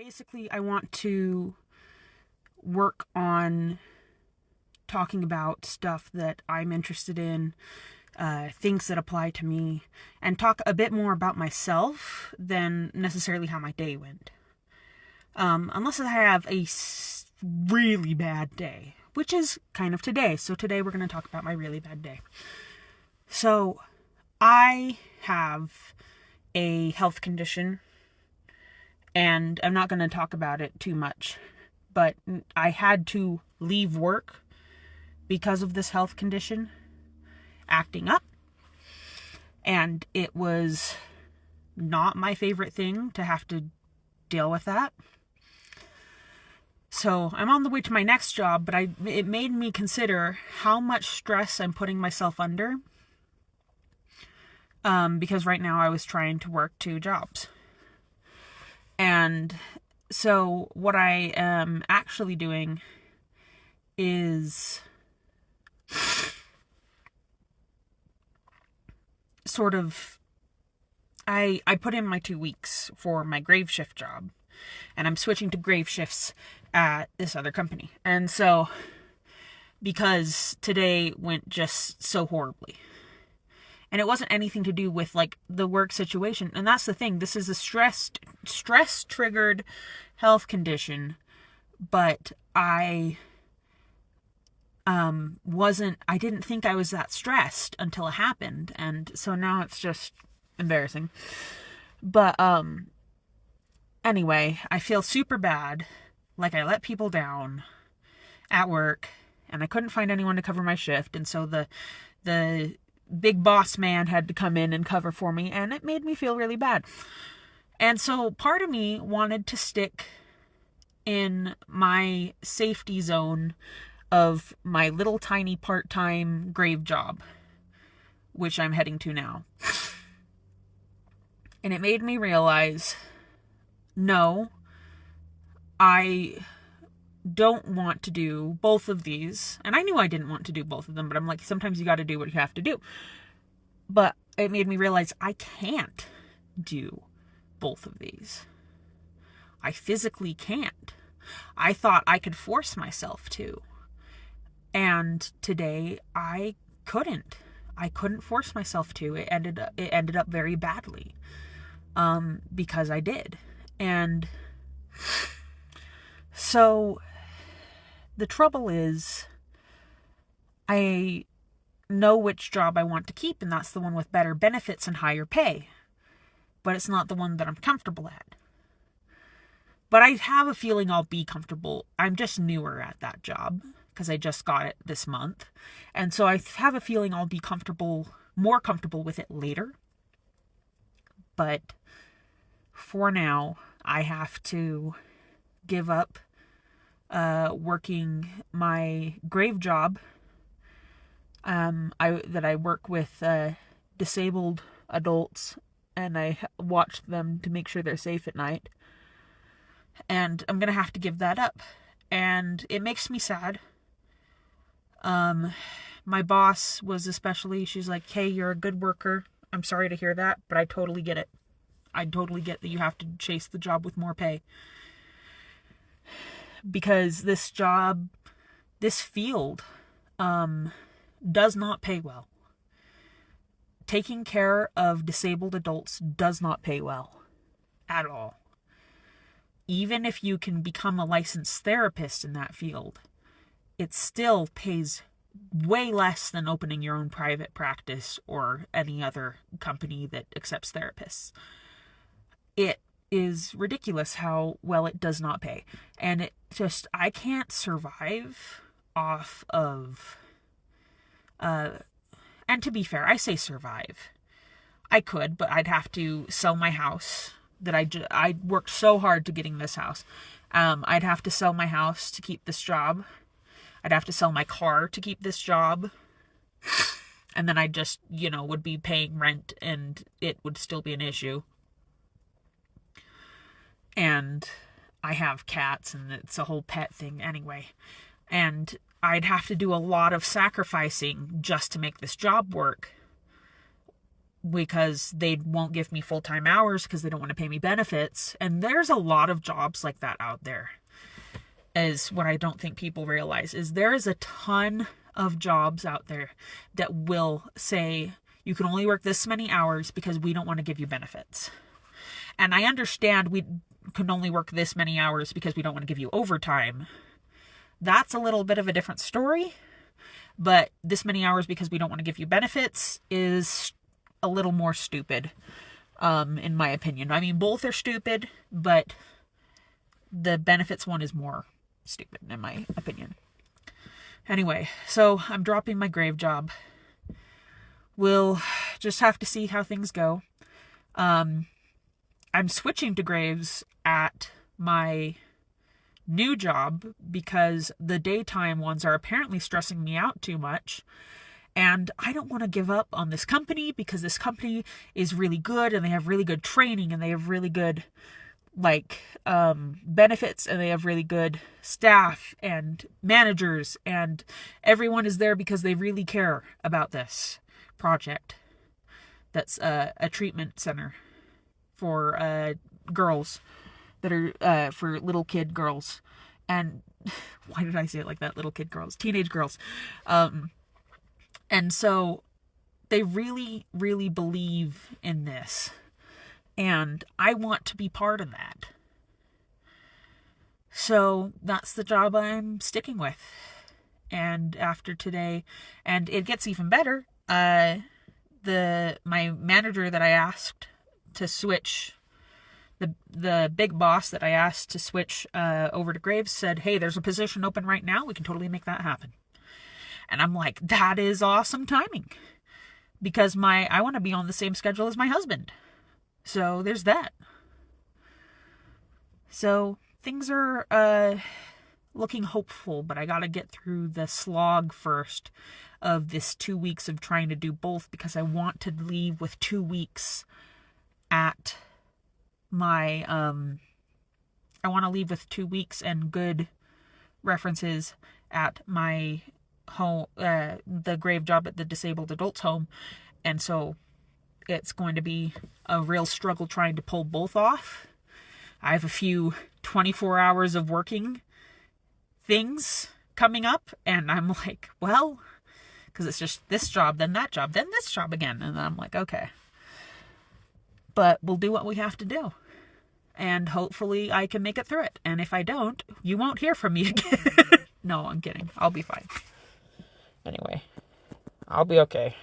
Basically, I want to work on talking about stuff that I'm interested in, things that apply to me, and talk a bit more about myself than necessarily how my day went. Unless I have a really bad day, which is kind of today. So today we're going to talk about my really bad day. So I have a health condition, and I'm not going to talk about it too much, but I had to leave work because of this health condition acting up, and it was not my favorite thing to have to deal with that. So I'm on the way to my next job, but it made me consider how much stress I'm putting myself under, because right now I was trying to work 2 jobs. And so what I am actually doing is sort of, I put in my 2 weeks for my grave shift job, and I'm switching to grave shifts at this other company. And so, because today went just so horribly, and it wasn't anything to do with like the work situation. And that's the thing. This is a stress triggered health condition, but I didn't think I was that stressed until it happened. And so now it's just embarrassing. But, anyway, I feel super bad. Like I let people down at work, and I couldn't find anyone to cover my shift. And so the big boss man had to come in and cover for me, and it made me feel really bad. And so part of me wanted to stick in my safety zone of my little tiny part-time grave job, which I'm heading to now. And it made me realize, no, I don't want to do both of these. And I knew I didn't want to do both of them, but I'm like, sometimes you got to do what you have to do. But it made me realize I can't do both of these. I physically can't. I thought I could force myself to. And today I couldn't. I couldn't force myself to. It ended up very badly. Because I did. And so the trouble is, I know which job I want to keep, and that's the one with better benefits and higher pay. But it's not the one that I'm comfortable at. But I have a feeling I'll be comfortable. I'm just newer at that job because I just got it this month. And so I have a feeling I'll be more comfortable with it later. But for now, I have to give up working my grave job. I work with disabled adults, and I watch them to make sure they're safe at night. And I'm gonna have to give that up, and it makes me sad. My boss was she's like, "Hey, you're a good worker. I'm sorry to hear that, but I totally get it. I totally get that you have to chase the job with more pay. Because this field, does not pay well. Taking care of disabled adults does not pay well. At all. Even if you can become a licensed therapist in that field, it still pays way less than opening your own private practice or any other company that accepts therapists. It is ridiculous how well it does not pay. And I can't survive off of, and to be fair, I say survive. I could, but I'd have to sell my house that I worked so hard to getting this house. I'd have to sell my house to keep this job. I'd have to sell my car to keep this job. And then I just, would be paying rent, and it would still be an issue. And I have cats, and it's a whole pet thing anyway. And I'd have to do a lot of sacrificing just to make this job work. because they won't give me full-time hours because they don't want to pay me benefits. And there's a lot of jobs like that out there, is what I don't think people realize, is there is a ton of jobs out there that will say you can only work this many hours because we don't want to give you benefits. And I understand we can only work this many hours because we don't want to give you overtime. That's a little bit of a different story, but this many hours because we don't want to give you benefits is a little more stupid, in my opinion. I mean, both are stupid, but the benefits one is more stupid, in my opinion. Anyway, so I'm dropping my grave job. We'll just have to see how things go. I'm switching to graves at my new job because the daytime ones are apparently stressing me out too much. And I don't want to give up on this company because this company is really good and they have really good training and they have really good benefits and they have really good staff and managers, and everyone is there because they really care about this project. That's a treatment center for girls that are for little kid girls. And why did I say it like that? Little kid girls, teenage girls. And so they really, really believe in this. And I want to be part of that. So that's the job I'm sticking with. And after today, and it gets even better, my manager that I asked to switch, the big boss that I asked to switch over to Graves said, hey, there's a position open right now. We can totally make that happen. And I'm like, that is awesome timing. Because I want to be on the same schedule as my husband. So there's that. So things are looking hopeful, but I got to get through the slog first of this 2 weeks of trying to do both, because I want to leave with 2 weeks at my, I want to leave with 2 weeks and good references at my home, the grave job at the disabled adults home. And so it's going to be a real struggle trying to pull both off. I have a few 24 hours of working things coming up, and I'm like, well, because it's just this job, then that job, then this job again. And I'm like, okay. But we'll do what we have to do. And hopefully I can make it through it. And if I don't, you won't hear from me again. No, I'm kidding. I'll be fine. Anyway, I'll be okay.